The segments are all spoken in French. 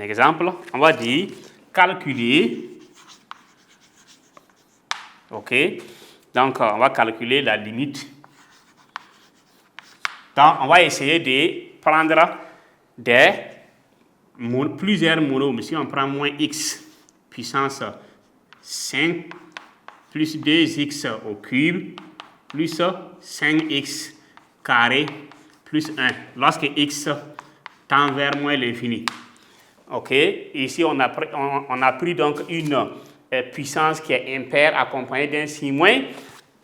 exemple, on va dire calculer. OK. Donc, on va calculer la limite. Donc, on va essayer de prendre plusieurs monômes. Si on prend moins x puissance 5 plus 2x au cube plus 5x carré plus 1. Lorsque x tend vers moins l'infini. OK. Ici, on a pris donc une puissance qui est impaire accompagnée d'un signe moins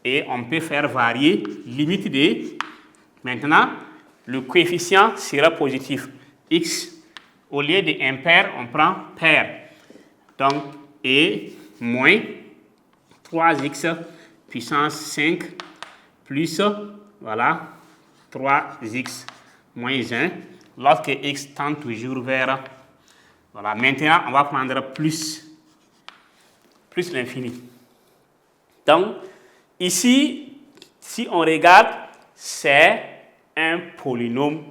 et on peut faire varier limite de. Maintenant, le coefficient sera positif. X, au lieu de impair, on prend pair. Donc, et moins 3x puissance 5 plus, voilà, 3x moins 1, lorsque x tend toujours vers, voilà, maintenant on va prendre plus l'infini. Donc, ici, si on regarde, c'est un polynôme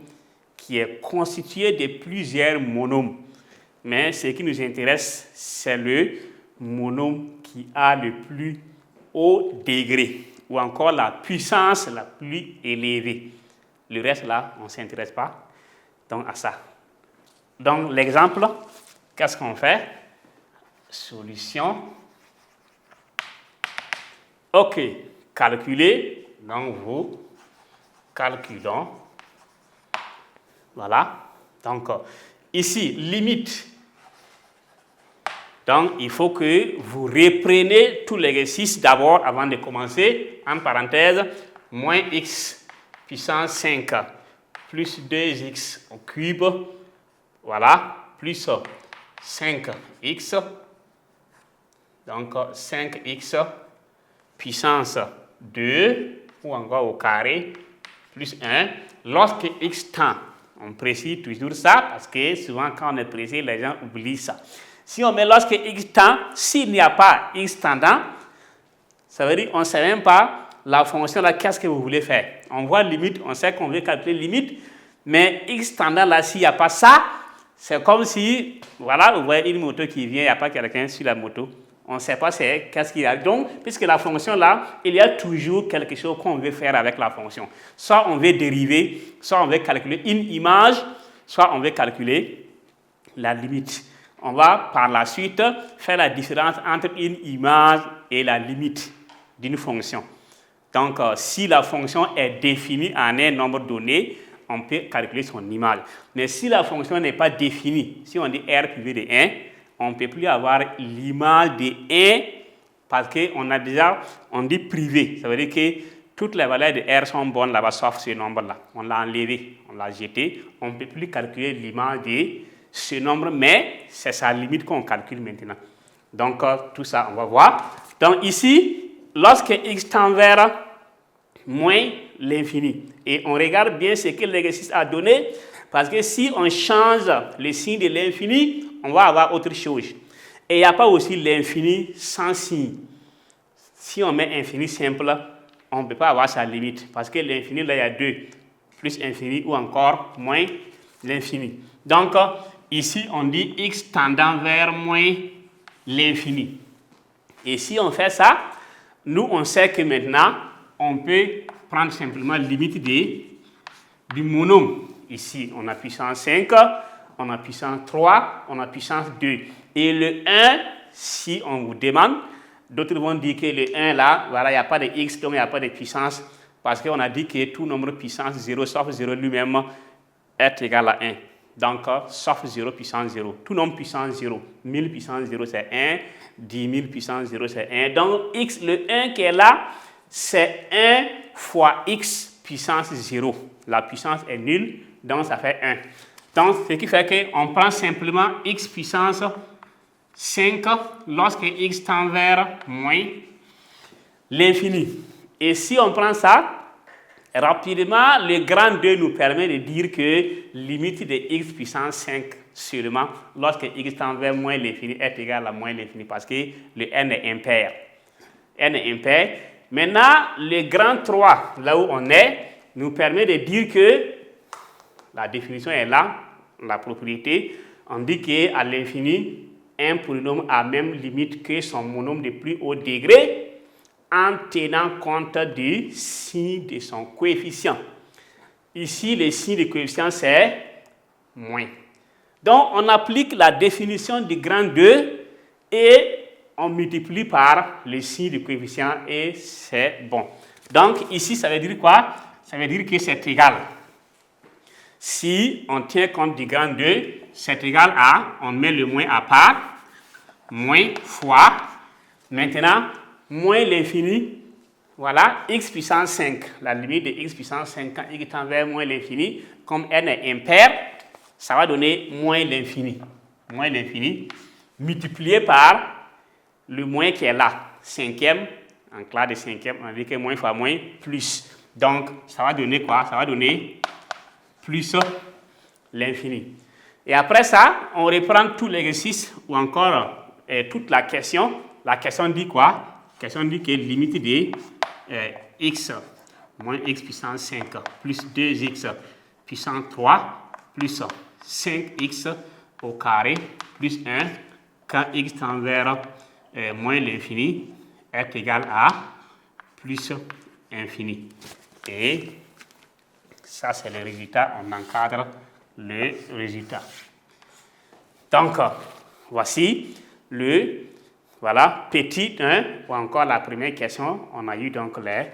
qui est constitué de plusieurs monômes. Mais ce qui nous intéresse, c'est le monôme qui a le plus haut degré, ou encore la puissance la plus élevée. Le reste, là, on ne s'intéresse pas donc à ça. Donc, l'exemple, qu'est-ce qu'on fait? Solution. OK, calculer. Donc, vous calculons. Voilà. Donc, ici, limite. Donc, il faut que vous repreniez tout l'exercice d'abord avant de commencer. En parenthèse, moins x puissance 5 plus 2x au cube. Voilà. Plus 5x. Donc, 5x puissance 2 ou encore au carré plus 1. Lorsque x tend, on précise toujours ça parce que souvent quand on est précis, les gens oublient ça. Si on met lorsque x tend, s'il n'y a pas x tendant, ça veut dire qu'on ne sait même pas la fonction là, qu'est-ce que vous voulez faire. On voit limite, on sait qu'on veut calculer limite, mais x tendant là, s'il n'y a pas ça, c'est comme si, voilà, vous voyez une moto qui vient, il n'y a pas quelqu'un sur la moto. On ne sait pas qu'est-ce qu'il y a. Donc, puisque la fonction là, il y a toujours quelque chose qu'on veut faire avec la fonction. Soit on veut dériver, soit on veut calculer une image, soit on veut calculer la limite. On va par la suite faire la différence entre une image et la limite d'une fonction. Donc, si la fonction est définie en un nombre donné, on peut calculer son image. Mais si la fonction n'est pas définie, si on dit r privé de 1, on ne peut plus avoir l'image de 1 parce qu'on a déjà, on dit privé. Ça veut dire que toutes les valeurs de R sont bonnes là-bas, sauf ce nombre-là. On l'a enlevé, on l'a jeté. On ne peut plus calculer l'image de ce nombre, mais c'est sa limite qu'on calcule maintenant. Donc, tout ça, on va voir. Donc, ici, lorsque x tend vers moins l'infini, et on regarde bien ce que l'exercice a donné, parce que si on change le signe de l'infini, on va avoir autre chose. Et il n'y a pas aussi l'infini sans signe. Si on met infini simple, on ne peut pas avoir sa limite. Parce que l'infini, là, il y a 2. Plus infini ou encore moins l'infini. Donc, ici, on dit x tendant vers moins l'infini. Et si on fait ça, nous, on sait que maintenant, on peut prendre simplement la limite du monôme. Ici, on a puissance 5. On a puissance 3, on a puissance 2. Et le 1, si on vous demande, d'autres vont dire que le 1 là, voilà, il n'y a pas de x, donc il n'y a pas de puissance, parce qu'on a dit que tout nombre puissance 0, sauf 0 lui-même, est égal à 1. Donc, sauf 0 puissance 0. Tout nombre puissance 0. 1000 puissance 0, c'est 1. 10 000 puissance 0, c'est 1. Donc, x, le 1 qui est là, c'est 1 fois x puissance 0. La puissance est nulle, donc ça fait 1. Donc, ce qui fait qu'on prend simplement x puissance 5 lorsque x tend vers moins l'infini. Et si on prend ça, rapidement, le grand 2 nous permet de dire que limite de x puissance 5 seulement lorsque x tend vers moins l'infini est égal à moins l'infini parce que le n est impair. N est impair. Maintenant, le grand 3, là où on est, nous permet de dire que la définition est là, la propriété. On dit qu'à l'infini, un polynôme a même limite que son monôme de plus haut degré en tenant compte du signe de son coefficient. Ici, le signe du coefficient, c'est moins. Donc, on applique la définition du grand 2 et on multiplie par le signe du coefficient et c'est bon. Donc, ici, ça veut dire quoi? Ça veut dire que c'est égal. Si on tient compte du grand 2, c'est égal à, on met le moins à part, moins fois, maintenant, moins l'infini, voilà, x puissance 5, la limite de x puissance 5 quand x tend vers moins l'infini, comme n est impair, ça va donner moins l'infini, multiplié par le moins qui est là, cinquième, en classe de cinquième, on dit que moins fois moins, plus. Donc, ça va donner quoi? Ça va donner plus l'infini. Et après ça, on reprend tout l'exercice ou encore toute la question. La question dit quoi? La question dit que limite de x moins x puissance 5 plus 2x puissance 3 plus 5x au carré plus 1 quand x tend vers moins l'infini est égal à plus infini. Et ça, c'est le résultat. On encadre le résultat. Donc, voici le petit 1 ou encore la première question. On a eu donc les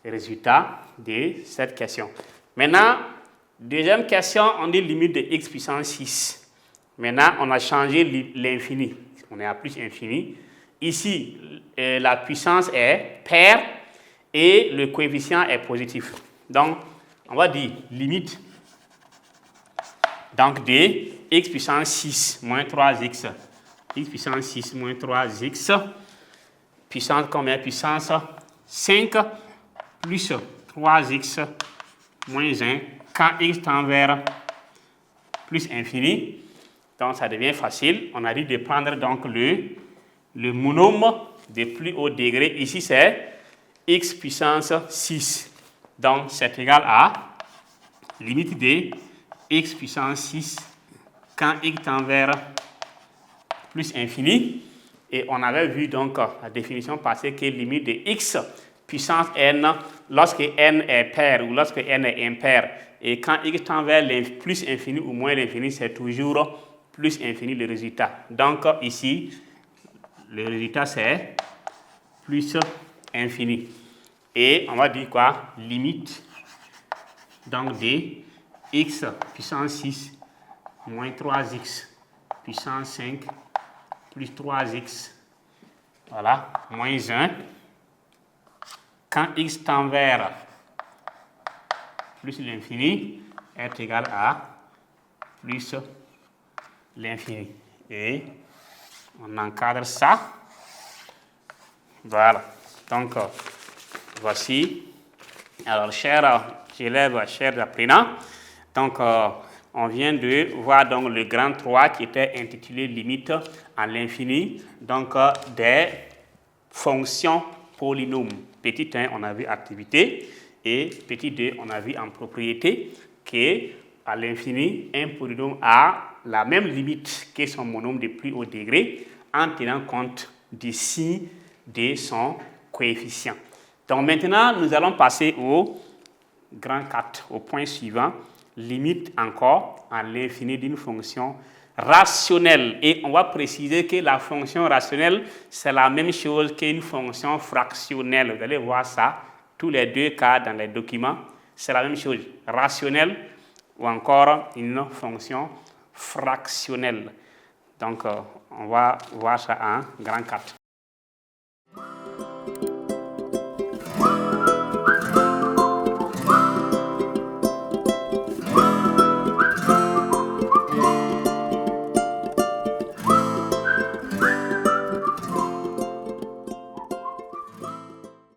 résultats de cette question. Maintenant, deuxième question, on dit limite de x puissance 6. Maintenant, on a changé l'infini. On est à plus infini. Ici, la puissance est paire et le coefficient est positif. Donc, on va dire limite donc de x puissance 6 moins 3x. X puissance 6 moins 3x. Puissance combien? Puissance 5 plus 3x moins 1 quand x tend vers plus infini. Donc, ça devient facile. On a dit de prendre donc le monôme de plus haut degré. Ici, c'est x puissance 6. Donc, c'est égal à limite de x puissance 6 quand x tend vers plus infini. Et on avait vu donc la définition passée que limite de x puissance n, lorsque n est pair ou lorsque n est impair, et quand x tend vers plus infini ou moins l'infini, c'est toujours plus infini le résultat. Donc ici, le résultat c'est plus infini. Et on va dire quoi? Limite donc de x puissance 6 moins 3x puissance 5 plus 3x, voilà, moins 1, quand x tend vers plus l'infini est égal à plus l'infini. Et on encadre ça. Voilà. Donc, voici. Alors, chers élèves, chers apprenants, donc, on vient de voir donc le grand 3 qui était intitulé limite à l'infini, donc des fonctions polynômes. Petit 1, on a vu activité, et petit 2, on a vu en propriété qu'à l'infini, un polynôme a la même limite que son monôme de plus haut degré en tenant compte du signe de son coefficient. Donc maintenant, nous allons passer au grand 4, au point suivant. Limite encore à l'infini d'une fonction rationnelle. Et on va préciser que la fonction rationnelle, c'est la même chose qu'une fonction fractionnelle. Vous allez voir ça, tous les deux cas dans les documents, c'est la même chose. Rationnelle ou encore une fonction fractionnelle. Donc, on va voir ça en grand 4.